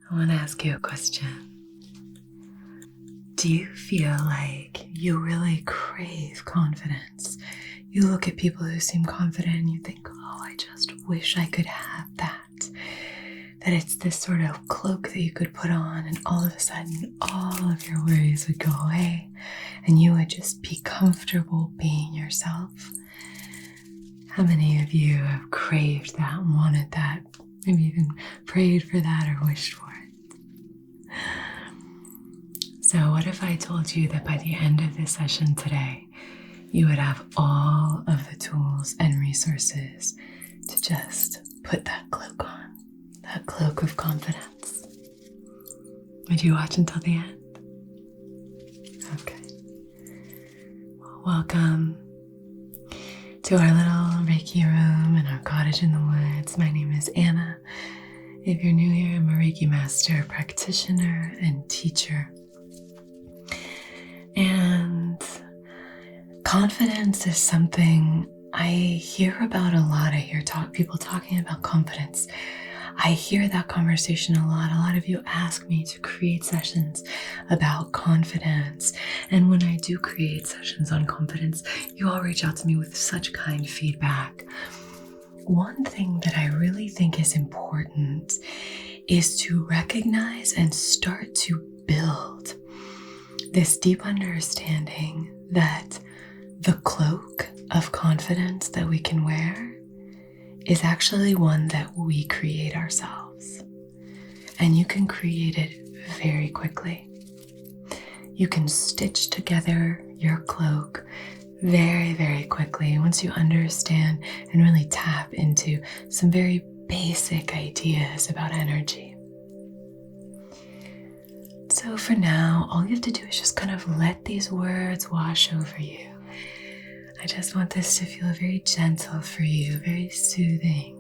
I want to ask you a question. Do you feel like you really crave confidence? You look at people who seem confident and you think, oh, I just wish I could have that. That it's this sort of cloak that you could put on and all of a sudden all of your worries would go away and you would just be comfortable being yourself. How many of you have craved that, wanted that, maybe even prayed for that or wished for it? So what if I told you that by the end of this session today, you would have all of the tools and resources to just put that cloak on, that cloak of confidence? Would you watch until the end? Okay. Well, welcome to our little Reiki room in our cottage in the woods. My name is Anna. If you're new here, I'm a Reiki master, practitioner, and teacher. And confidence is something I hear about a lot. I hear people talking about confidence. I hear that conversation a lot. A lot of you ask me to create sessions about confidence. And when I do create sessions on confidence, you all reach out to me with such kind feedback. One thing that I really think is important is to recognize and start to build this deep understanding that the cloak of confidence that we can wear is actually one that we create ourselves. And you can create it very quickly. You can stitch together your cloak very, very quickly once you understand and really tap into some very basic ideas about energy. So for now, all you have to do is just kind of let these words wash over you. I just want this to feel very gentle for you, very soothing.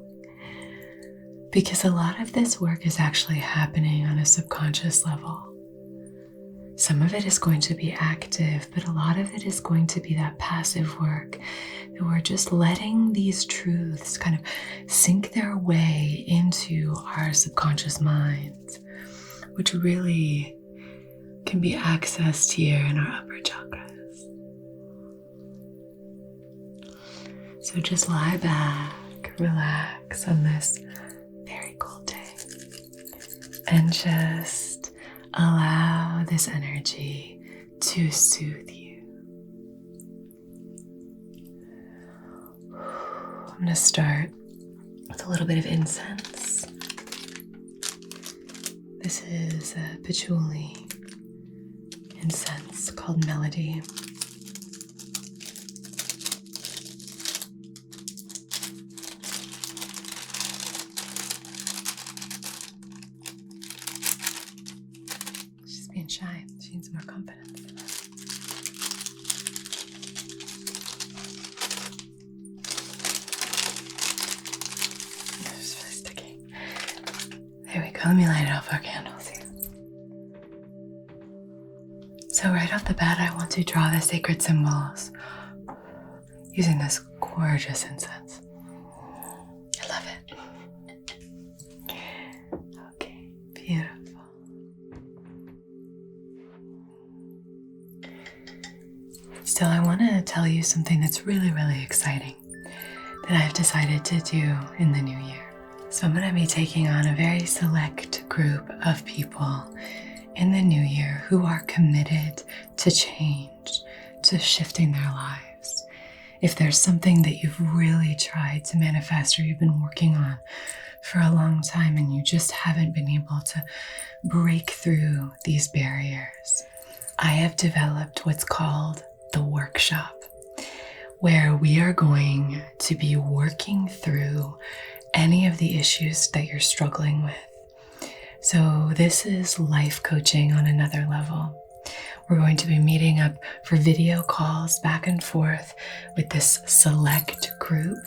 Because a lot of this work is actually happening on a subconscious level. Some of it is going to be active, but a lot of it is going to be that passive work that we're just letting these truths kind of sink their way into our subconscious minds, which really can be accessed here in our upper chakras. So just lie back, relax on this very cold day, and just allow this energy to soothe you. I'm going to start with a little bit of incense. This is a patchouli incense called Melody. She's being shy. She needs more confidence. It's really sticky. There we go. Let me light it off our candles here. So right off the bat, I want to draw the sacred symbols using this gorgeous incense. I love it. Okay, beautiful. Still, I want to tell you something that's really, really exciting that I've decided to do in the new year. So I'm going to be taking on a very select group of people in the new year who are committed to change, to shifting their lives. If there's something that you've really tried to manifest or you've been working on for a long time and you just haven't been able to break through these barriers, I have developed what's called the workshop, where we are going to be working through any of the issues that you're struggling with. So this is life coaching on another level. We're going to be meeting up for video calls back and forth with this select group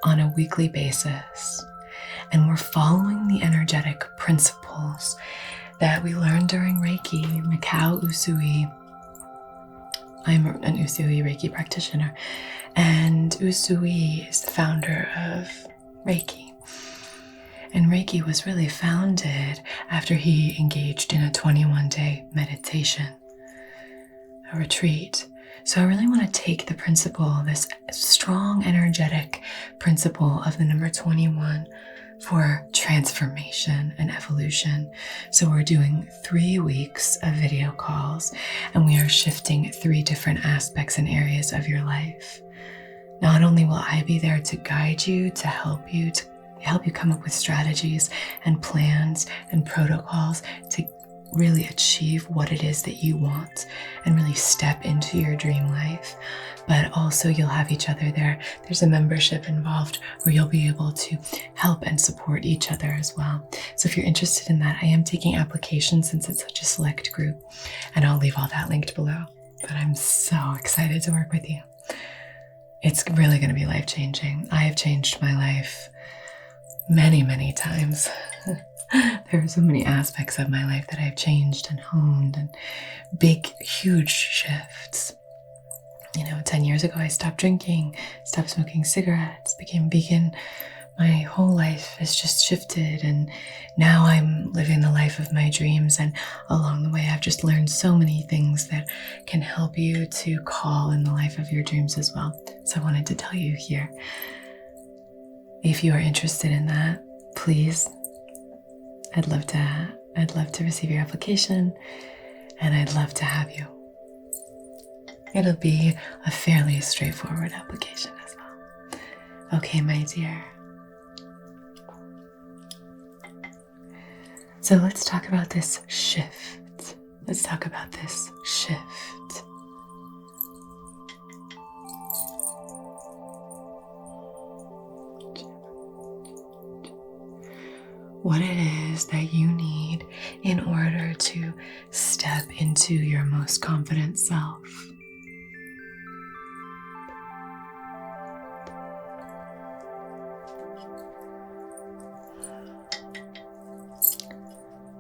on a weekly basis. And we're following the energetic principles that we learned during Reiki, Mikao Usui. I'm an Usui Reiki practitioner, and Usui is the founder of Reiki. And Reiki was really founded after he engaged in a 21-day meditation, a retreat. So I really want to take the principle, this strong, energetic principle of the number 21 for transformation and evolution. So we're doing 3 weeks of video calls, and we are shifting 3 different aspects and areas of your life. Not only will I be there to guide you, to help you come up with strategies and plans and protocols to really achieve what it is that you want and really step into your dream life, but also you'll have each other there. There's a membership involved where you'll be able to help and support each other as well. So if you're interested in that, I am taking applications since it's such a select group, and I'll leave all that linked below. But I'm so excited to work with you. It's really going to be life-changing. I have changed my life many, many times. There are so many aspects of my life that I've changed and honed, and big, huge shifts. 10 years ago, I stopped drinking, stopped smoking cigarettes, became vegan. My whole life has just shifted, and now I'm living the life of my dreams. And along the way, I've just learned so many things that can help you to call in the life of your dreams as well. So I wanted to tell you here. If you are interested in that, please, I'd love to receive your application, and I'd love to have you. It'll be a fairly straightforward application as well. Okay, my dear. So let's talk about this shift. What it is that you need in order to step into your most confident self.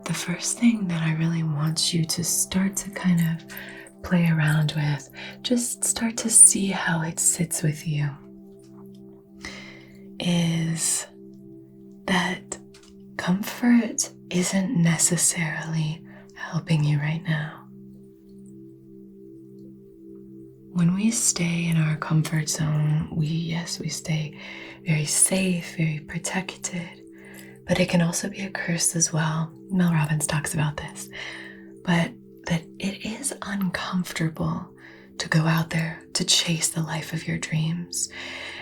The first thing that I really want you to start to kind of play around with, just start to see how it sits with you, is that comfort isn't necessarily helping you right now. When we stay in our comfort zone, we stay very safe, very protected, but it can also be a curse as well. Mel Robbins talks about this, but that it is uncomfortable to go out there to chase the life of your dreams.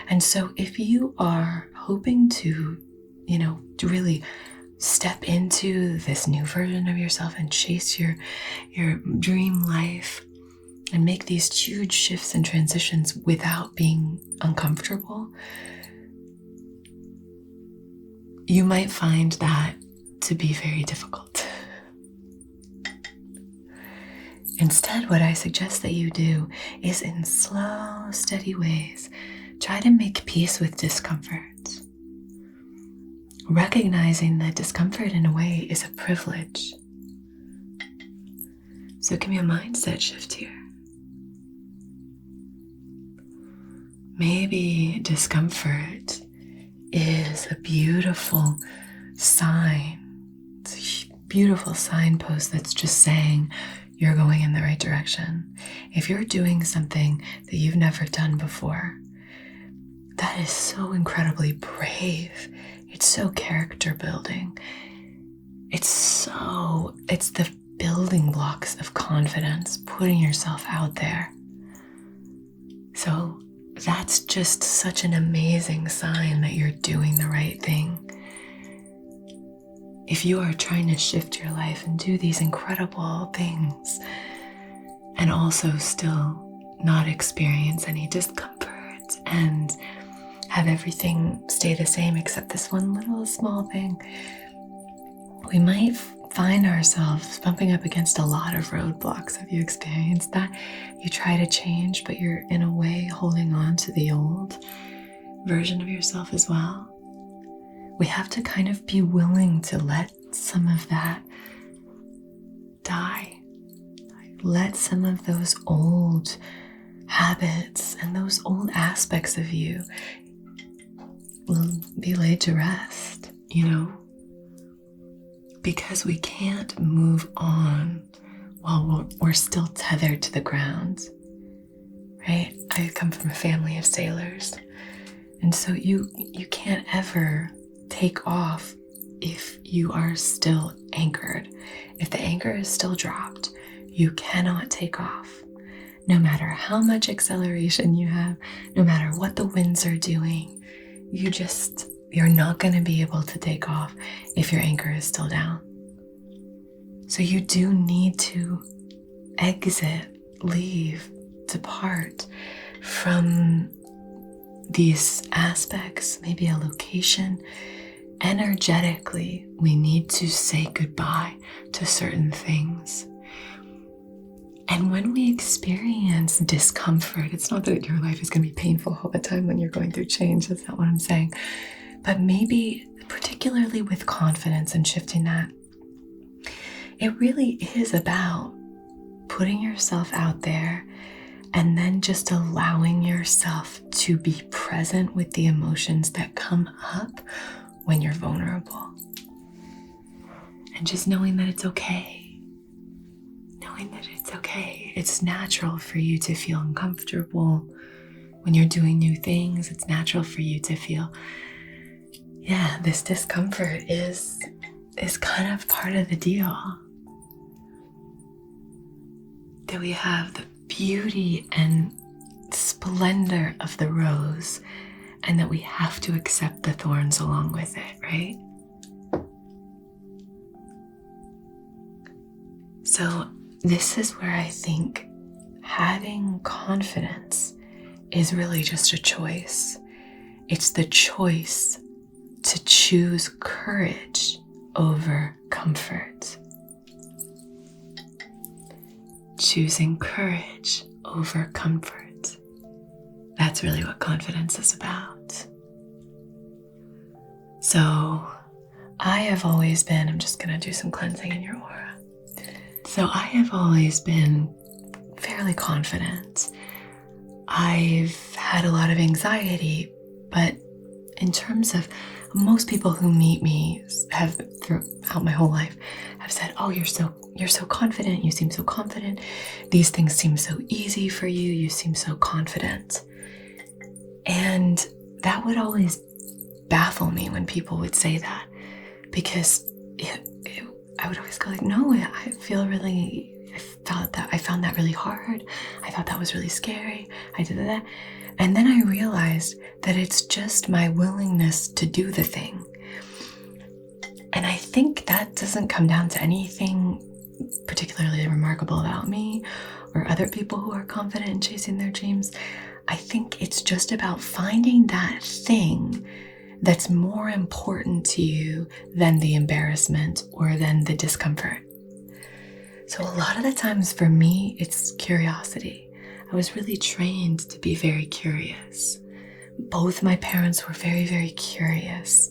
And so if you are hoping to really step into this new version of yourself and chase your dream life and make these huge shifts and transitions without being uncomfortable, you might find that to be very difficult. Instead, what I suggest that you do is, in slow, steady ways, try to make peace with discomfort. Recognizing that discomfort in a way is a privilege. So it can be a mindset shift here. Maybe discomfort is a beautiful sign. It's a beautiful signpost that's just saying you're going in the right direction. If you're doing something that you've never done before, that is so incredibly brave. It's so character building. It's the building blocks of confidence, putting yourself out there. So that's just such an amazing sign that you're doing the right thing. If you are trying to shift your life and do these incredible things and also still not experience any discomfort and have everything stay the same except this one little small thing, we might find ourselves bumping up against a lot of roadblocks. Have you experienced that? You try to change, but you're in a way holding on to the old version of yourself as well. We have to kind of be willing to let some of that die. Let some of those old habits and those old aspects of you be laid to rest. because we can't move on while we're still tethered to the ground, right? I come from a family of sailors, and so you can't ever take off if you are still anchored. If the anchor is still dropped, you cannot take off. No matter how much acceleration you have, no matter what the winds are doing, you're not going to be able to take off if your anchor is still down. So you do need to exit, leave, depart from these aspects, maybe a location. Energetically, we need to say goodbye to certain things. And when we experience discomfort, it's not that your life is going to be painful all the time when you're going through change. That's not what I'm saying. But maybe, particularly with confidence and shifting that, it really is about putting yourself out there and then just allowing yourself to be present with the emotions that come up when you're vulnerable. And just knowing that it's okay. Knowing that it's okay. It's natural for you to feel uncomfortable when you're doing new things. It's natural for you to feel, this discomfort is kind of part of the deal. That we have the beauty and splendor of the rose, and that we have to accept the thorns along with it, right? So this is where I think having confidence is really just a choice. It's the choice to choose courage over comfort. Choosing courage over comfort. That's really what confidence is about. So I have always been, I'm just going to do some cleansing in your aura. So I have always been fairly confident. I've had a lot of anxiety, but in terms of most people who meet me have throughout my whole life have said, "Oh, you're so confident. You seem so confident. These things seem so easy for you. You seem so confident." And that would always baffle me when people would say that, because I would always go like, "No, I found that really hard. I thought that was really scary. I did that." And then I realized that it's just my willingness to do the thing. And I think that doesn't come down to anything particularly remarkable about me or other people who are confident in chasing their dreams. I think it's just about finding that thing that's more important to you than the embarrassment or than the discomfort. So a lot of the times for me, it's curiosity. I was really trained to be very curious. Both my parents were very, very curious.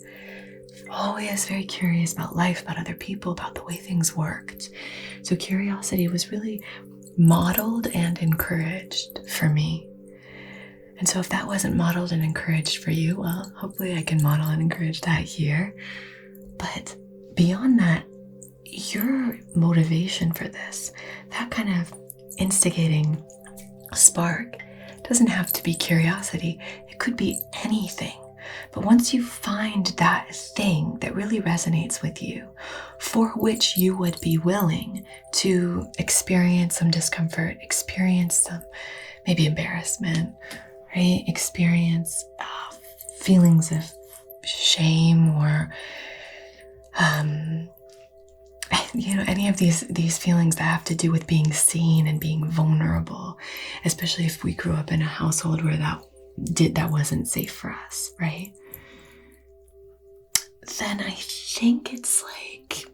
Always very curious about life, about other people, about the way things worked. So curiosity was really modeled and encouraged for me. And so if that wasn't modeled and encouraged for you, well, hopefully I can model and encourage that here. But beyond that, your motivation for this, that kind of instigating spark, doesn't have to be curiosity. It could be anything. But once you find that thing that really resonates with you, for which you would be willing to experience some discomfort, experience some maybe embarrassment, right? Experience feelings of shame or any of these feelings that have to do with being seen and being vulnerable, especially if we grew up in a household where that wasn't safe for us, right? Then I think it's like,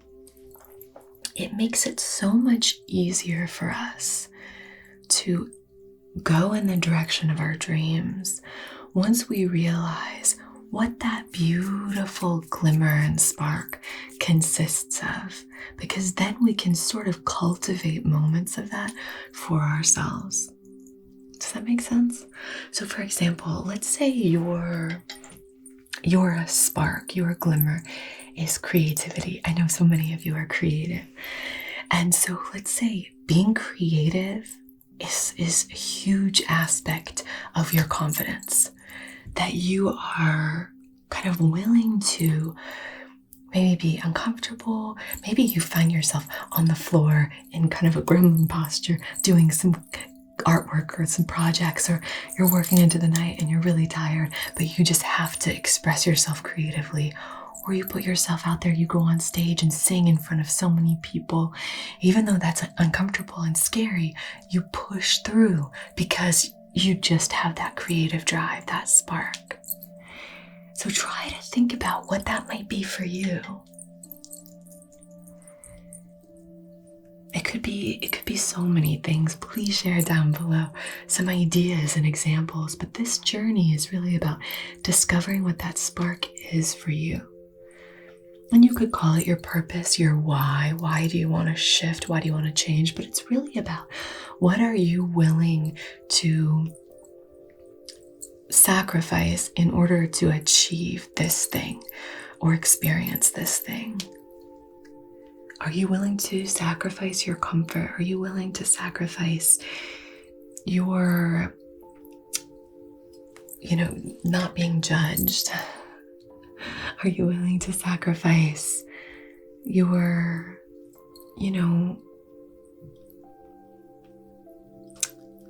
it makes it so much easier for us to go in the direction of our dreams once we realize what that beautiful glimmer and spark consists of, because then we can sort of cultivate moments of that for ourselves. Does that make sense? So for example, let's say your spark, your glimmer is creativity. I know so many of you are creative. And so let's say being creative is a huge aspect of your confidence, that you are kind of willing to maybe be uncomfortable. Maybe you find yourself on the floor in kind of a gremlin posture doing some artwork or some projects, or you're working into the night and you're really tired, but you just have to express yourself creatively. Or you put yourself out there, you go on stage and sing in front of so many people. Even though that's uncomfortable and scary, you push through because you just have that creative drive, that spark. So try to think about what that might be for you. It could be so many things. Please share down below some ideas and examples, but this journey is really about discovering what that spark is for you. And you could call it your purpose, your why. Why do you want to shift? Why do you want to change? But it's really about, what are you willing to sacrifice in order to achieve this thing or experience this thing? Are you willing to sacrifice your comfort? Are you willing to sacrifice your, not being judged? Are you willing to sacrifice your,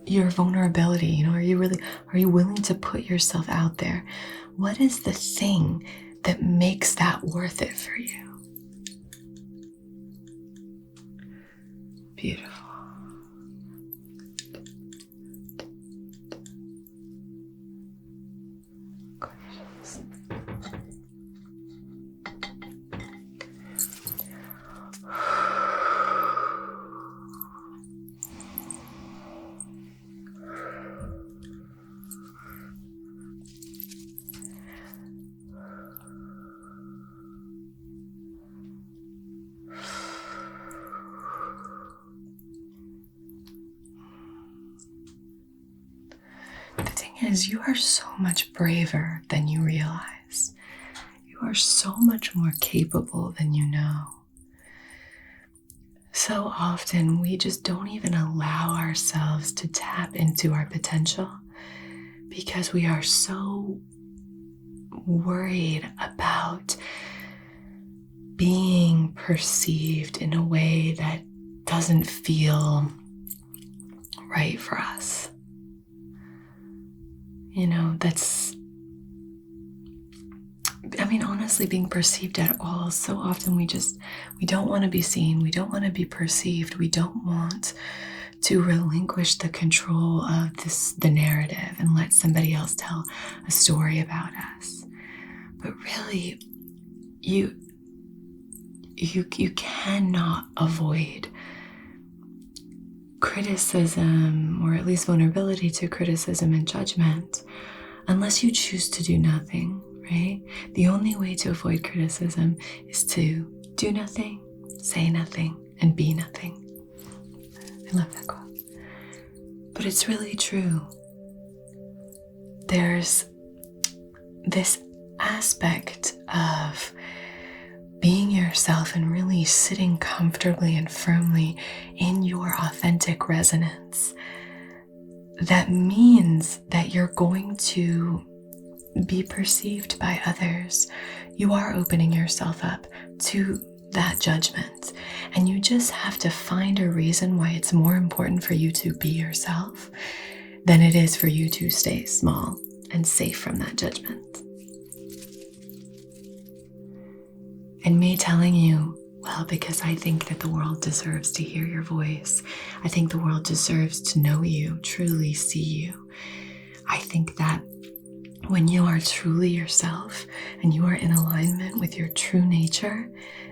your vulnerability? Are you willing to put yourself out there? What is the thing that makes that worth it for you? Beautiful. Gorgeous. Is you are so much braver than you realize. You are so much more capable than you know. So often we just don't even allow ourselves to tap into our potential because we are so worried about being perceived in a way that doesn't feel right for us. Honestly, being perceived at all. So often we don't want to be seen. We don't want to be perceived. We don't want to relinquish the control of the narrative and let somebody else tell a story about us. But really, you cannot avoid criticism, or at least vulnerability to criticism and judgment, unless you choose to do nothing, right? The only way to avoid criticism is to do nothing, say nothing, and be nothing. I love that quote. But it's really true. There's this aspect of being yourself and really sitting comfortably and firmly in your authentic resonance. That means that you're going to be perceived by others. You are opening yourself up to that judgment, and you just have to find a reason why it's more important for you to be yourself than it is for you to stay small and safe from that judgment. And me telling you, well, because I think that the world deserves to hear your voice. I think the world deserves to know you, truly see you. I think that when you are truly yourself and you are in alignment with your true nature,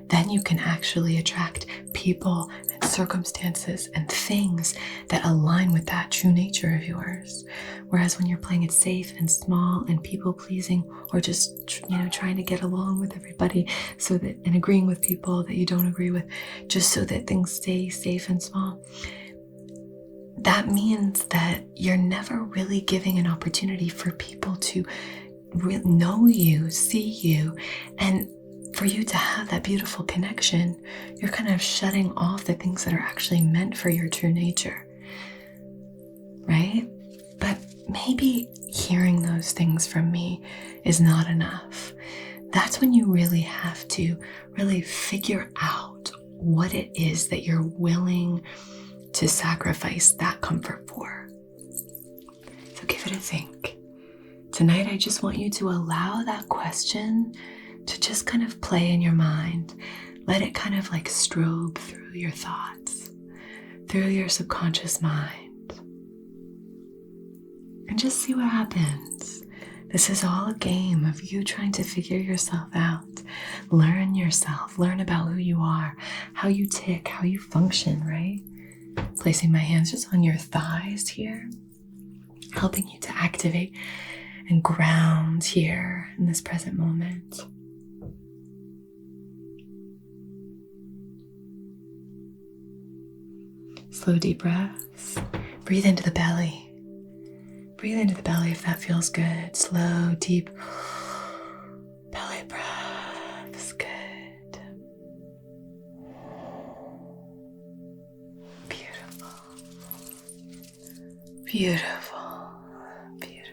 then you can actually attract people and circumstances and things that align with that true nature of yours. Whereas when you're playing it safe and small and people pleasing, or just trying to get along with everybody so that, and agreeing with people that you don't agree with, just so that things stay safe and small, that means that you're never really giving an opportunity for people to know you, see you, and for you to have that beautiful connection, you're kind of shutting off the things that are actually meant for your true nature, right? But maybe hearing those things from me is not enough. That's when you really have to really figure out what it is that you're willing to sacrifice that comfort for. So give it a think. Tonight, I just want you to allow that question to just kind of play in your mind. Let it kind of like strobe through your thoughts, through your subconscious mind, and just see what happens. This is all a game of you trying to figure yourself out, learn yourself, learn about who you are, how you tick, how you function, right? Placing my hands just on your thighs here, helping you to activate and ground here in this present moment. Slow, deep breaths. Breathe into the belly. Breathe into the belly if that feels good. Slow, deep belly breaths. Good. Beautiful. Beautiful. Beautiful.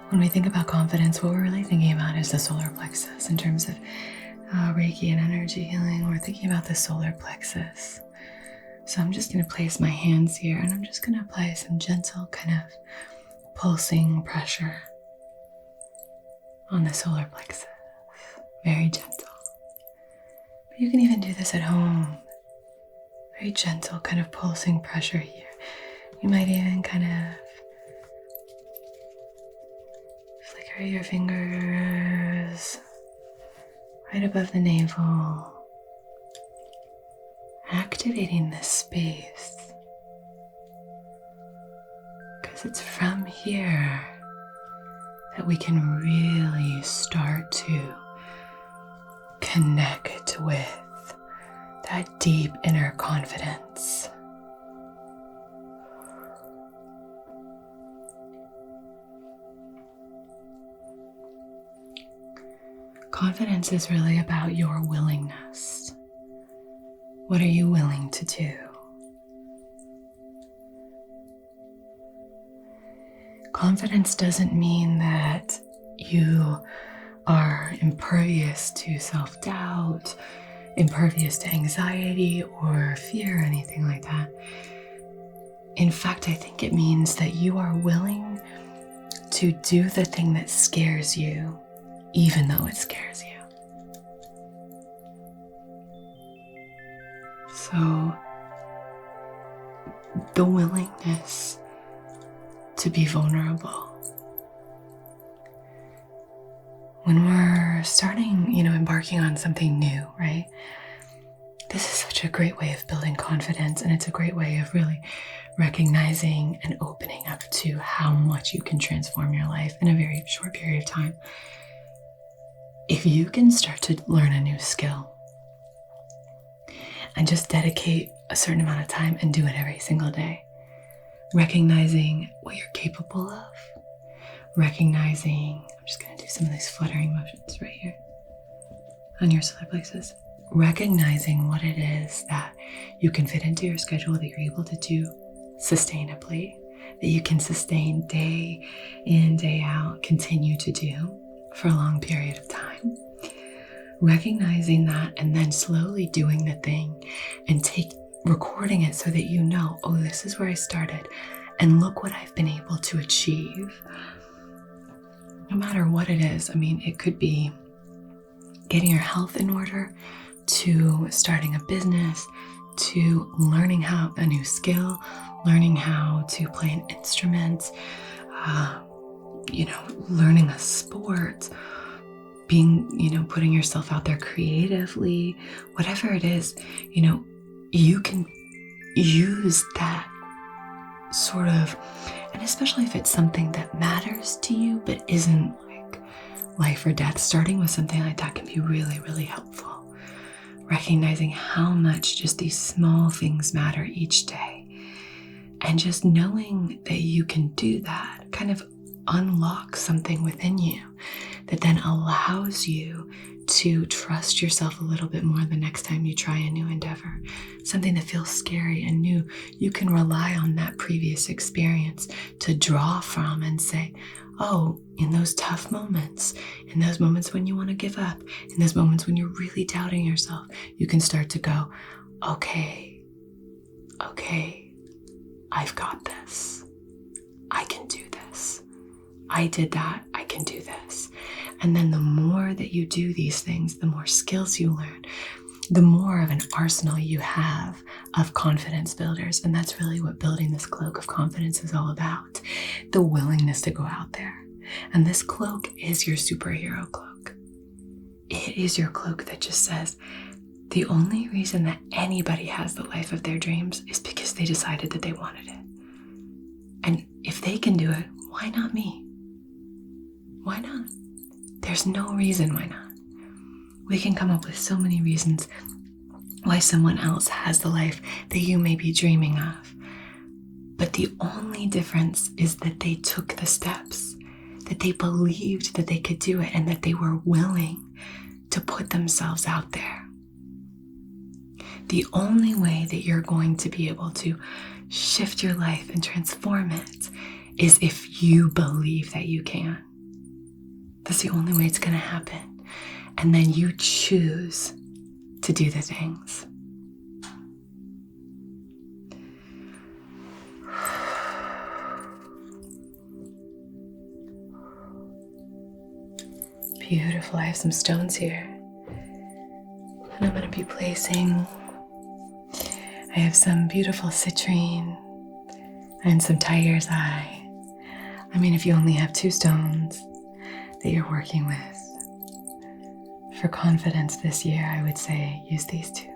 When we think about confidence, what we're really thinking about is the solar plexus. In terms of Reiki and energy healing, we're thinking about the solar plexus. So I'm just going to place my hands here, and I'm just going to apply some gentle kind of pulsing pressure on the solar plexus. Very gentle. But you can even do this at home. Very gentle kind of pulsing pressure here. You might even kind of flicker your fingers right above the navel, activating this space, because it's from here that we can really start to connect with that deep inner confidence. Confidence is really about your willingness. What are you willing to do? Confidence doesn't mean that you are impervious to self-doubt, impervious to anxiety or fear or anything like that. In fact, I think it means that you are willing to do the thing that scares you, even though it scares you. So, the willingness to be vulnerable. When we're starting, embarking on something new, right? This is such a great way of building confidence, and it's a great way of really recognizing and opening up to how much you can transform your life in a very short period of time. If you can start to learn a new skill and just dedicate a certain amount of time and do it every single day, recognizing what you're capable of, recognizing, I'm just going to do some of these fluttering motions right here on your solar plexus, recognizing what it is that you can fit into your schedule, that you're able to do sustainably, that you can sustain day in, day out, continue to do for a long period of time. Recognizing that and then slowly doing the thing and recording it so that you know, oh, this is where I started and look what I've been able to achieve. No matter what it is, it could be getting your health in order, to starting a business, to learning a new skill, learning how to play an instrument, learning a sport, putting yourself out there creatively, whatever it is, you can use that sort of, and especially if it's something that matters to you, but isn't like life or death, starting with something like that can be really, really helpful. recognizing how much just these small things matter each day. And just knowing that you can do that kind of unlocks something within you that then allows you to trust yourself a little bit more the next time you try a new endeavor. Something that feels scary and new, you can rely on that previous experience to draw from and say, oh, in those tough moments, in those moments when you want to give up, in those moments when you're really doubting yourself, you can start to go, okay, I've got this. I can do this. I did that. I can do this. And then the more that you do these things, the more skills you learn, the more of an arsenal you have of confidence builders. And that's really what building this cloak of confidence is all about. The willingness to go out there. And this cloak is your superhero cloak. It is your cloak that just says, the only reason that anybody has the life of their dreams is because they decided that they wanted it. And if they can do it, why not me? Why not? There's no reason why not. We can come up with so many reasons why someone else has the life that you may be dreaming of. But the only difference is that they took the steps, that they believed that they could do it, and that they were willing to put themselves out there. The only way that you're going to be able to shift your life and transform it is if you believe that you can. That's the only way it's going to happen. And then you choose to do the things. Beautiful. I have some stones here. And I'm going to be placing, I have some beautiful citrine and some tiger's eye. I mean, if you only have 2 stones that you're working with for confidence this year, I would say use these 2.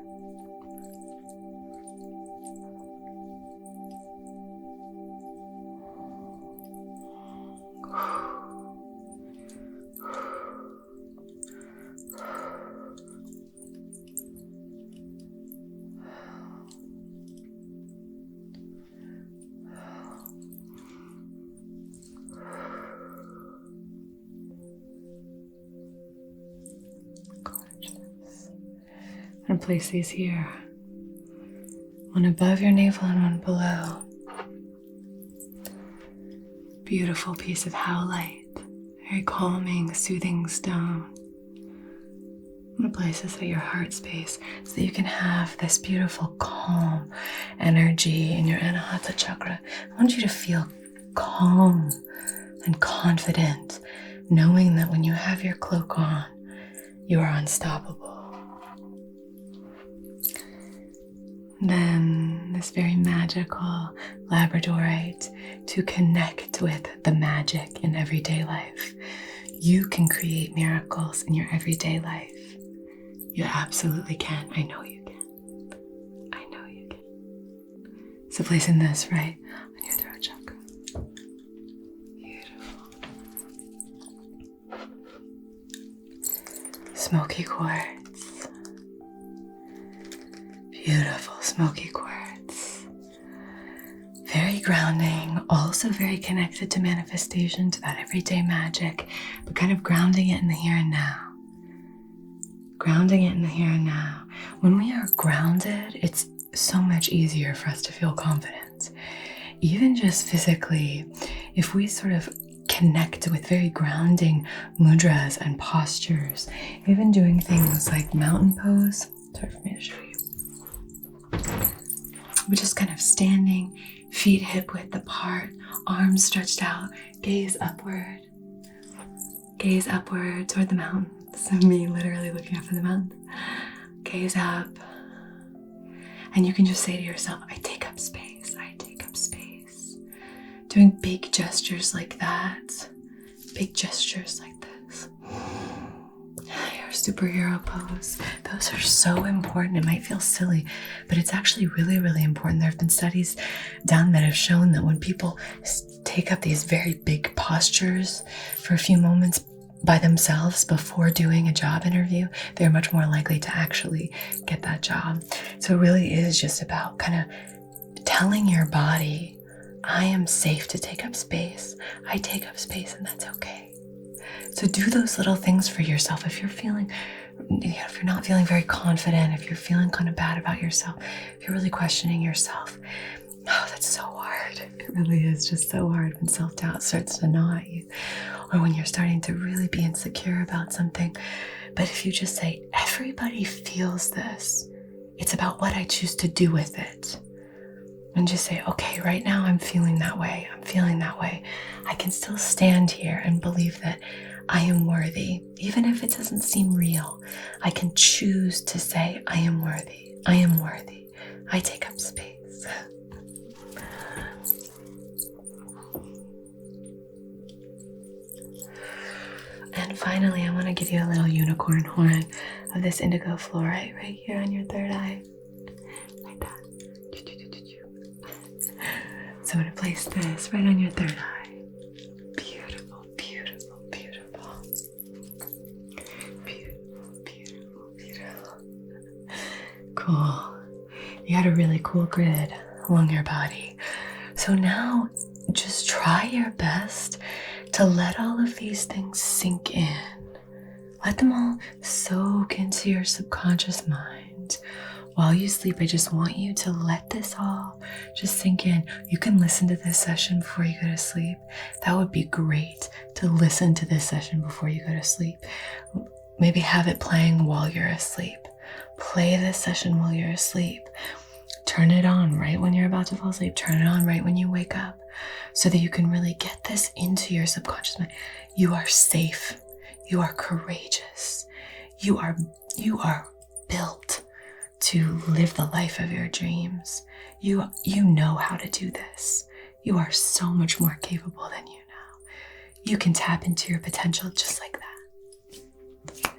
I'm going to place these here, one above your navel and one below. Beautiful piece of howlite, very calming, soothing stone. I'm going to place this at your heart space so that you can have this beautiful calm energy in your Anahata chakra. I want you to feel calm and confident, knowing that when you have your cloak on, you are unstoppable. Then this very magical labradorite to connect with the magic in everyday life. You can create miracles in your everyday life. You absolutely can. I know you can. I know you can. So placing this right on your throat chakra. Beautiful. Smoky quartz. Beautiful smoky quartz. Very grounding, also very connected to manifestation, to that everyday magic, but kind of grounding it in the here and now. Grounding it in the here and now. When we are grounded, it's so much easier for us to feel confident. Even just physically, if we sort of connect with very grounding mudras and postures, even doing things like mountain pose. Sorry for me to show you. We're just kind of standing, feet hip width apart, arms stretched out, gaze upward toward the mountains. Me literally looking up for the mountains. Gaze up. And you can just say to yourself, I take up space, I take up space. Doing big gestures like that, big gestures like this. Your superhero pose. Those are so important. It might feel silly, but it's actually really, really important. There have been studies done that have shown that when people take up these very big postures for a few moments, by themselves before doing a job interview, they're much more likely to actually get that job. So it really is just about kind of telling your body, I am safe to take up space. I take up space and that's okay. So do those little things for yourself. If you're feeling, if you're not feeling very confident, if you're feeling kind of bad about yourself, if you're really questioning yourself, oh, that's so hard. It really is just so hard when self-doubt starts to gnaw at you, or when you're starting to really be insecure about something. But if you just say, everybody feels this, it's about what I choose to do with it. And just say, okay, right now I'm feeling that way. I'm feeling that way. I can still stand here and believe that I am worthy. Even if it doesn't seem real, I can choose to say, I am worthy. I am worthy. I take up space. And finally, I want to give you a little unicorn horn of this indigo fluorite right here on your third eye. Like that. So I'm going to place this right on your third eye. Beautiful, beautiful, beautiful. Beautiful, beautiful, beautiful. Cool. You got a really cool grid along your body. So now just try your best to let all of these things sink in. Let them all soak into your subconscious mind. While you sleep, I just want you to let this all just sink in. You can listen to this session before you go to sleep. That would be great, to listen to this session before you go to sleep. Maybe have it playing while you're asleep. Play this session while you're asleep. Turn it on right when you're about to fall asleep. Turn it on right when you wake up, so that you can really get this into your subconscious mind. You are safe. You are courageous. You are built to live the life of your dreams. You know how to do this. You are so much more capable than you know. You can tap into your potential just like that.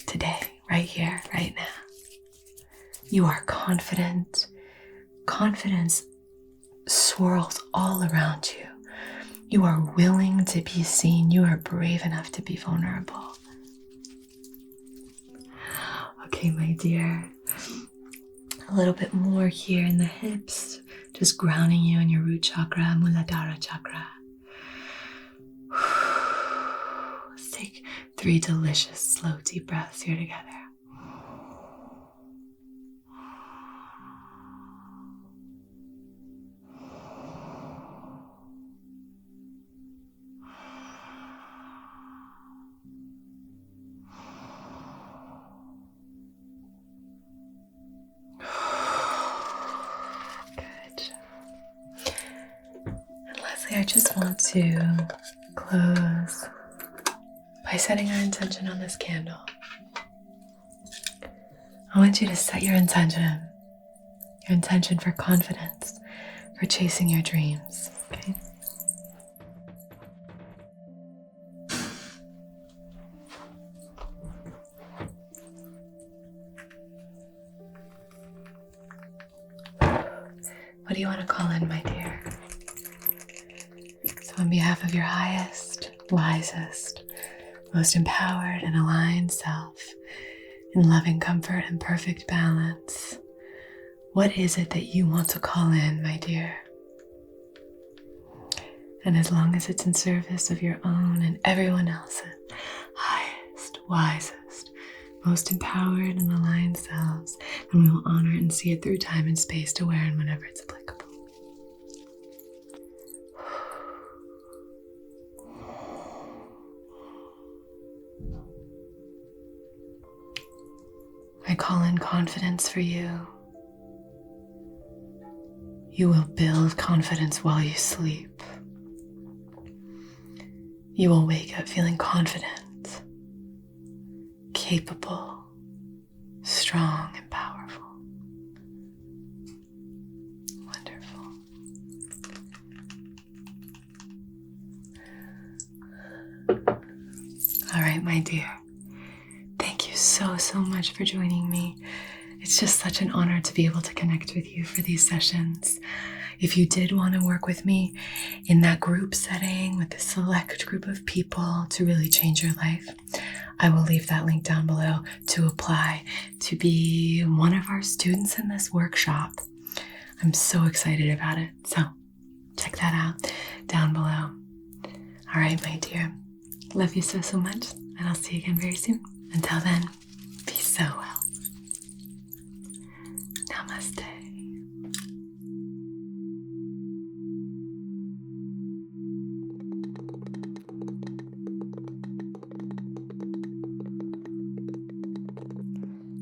Today, right here, right now. You are confident. Confidence swirls all around you. You are willing to be seen. You are brave enough to be vulnerable. Okay, my dear. A little bit more here in the hips, just grounding you in your root chakra, Muladhara chakra. Let's take 3 delicious, slow, deep breaths here together. I just want to close by setting our intention on this candle. I want you to set your intention for confidence, for chasing your dreams, okay? What do you want to call in, my dear? On behalf of your highest, wisest, most empowered and aligned self, in loving comfort and perfect balance, what is it that you want to call in, my dear? And as long as it's in service of your own and everyone else's highest, wisest, most empowered and aligned selves, then we will honor it and see it through time and space to where and whenever it's applicable. I call in confidence for you. You will build confidence while you sleep. You will wake up feeling confident, capable, strong, and powerful. Wonderful. All right, my dear. Thank you so much for joining me. It's just such an honor to be able to connect with you for these sessions. If you did want to work with me in that group setting with a select group of people to really change your life, I will leave that link down below to apply to be one of our students in this workshop. I'm so excited about it. So check that out down below. All right, my dear. Love you so, so much. And I'll see you again very soon. Until then, be so well. Namaste.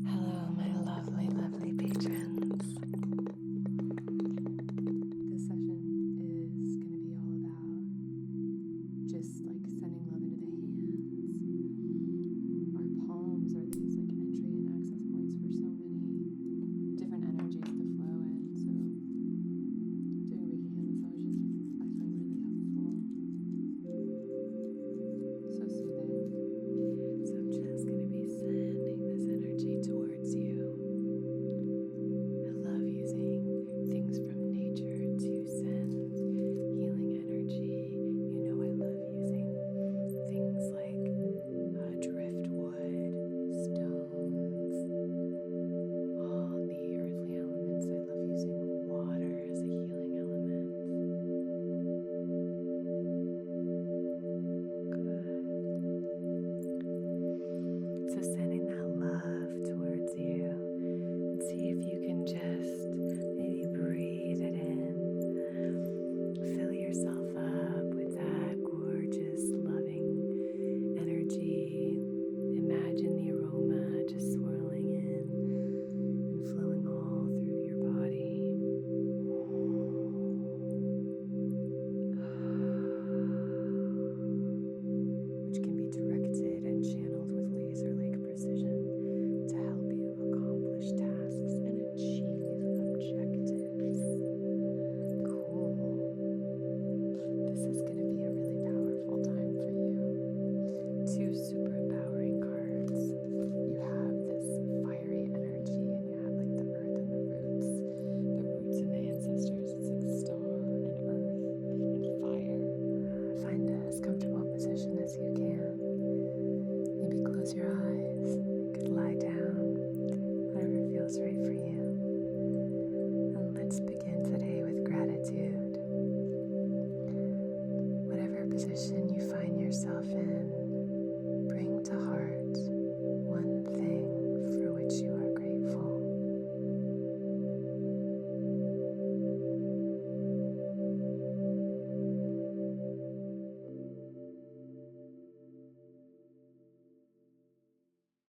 Hello, my lovely, lovely patrons. This session is going to be all about just like sending love into the hands. Our palms are these like entry and access points for so many different energies to flow in. So doing Reiki hand massages I find really helpful. So soothing. So I'm just going to be sending this energy towards you. I love using things from nature to send healing energy. You know I love using things like driftwood, stones, all the earthly elements. I love using water as a healing element. Good. So sending that love towards you, and see if you can just maybe breathe it in. Fill yourself up with that gorgeous, loving energy. Imagine the aroma just swirling in and flowing all through your body. Which can be directed and channeled with laser-like precision to help you accomplish tasks and achieve objectives. Cool. This is going to be a really powerful time for you. Two super empowering cards. You have this fiery energy, and you have like the earth and the roots. The roots and the ancestors. It's like star and earth and fire. Find as comfortable a position as you can. Maybe close your eyes. You could lie down. Whatever feels right for you. And let's begin.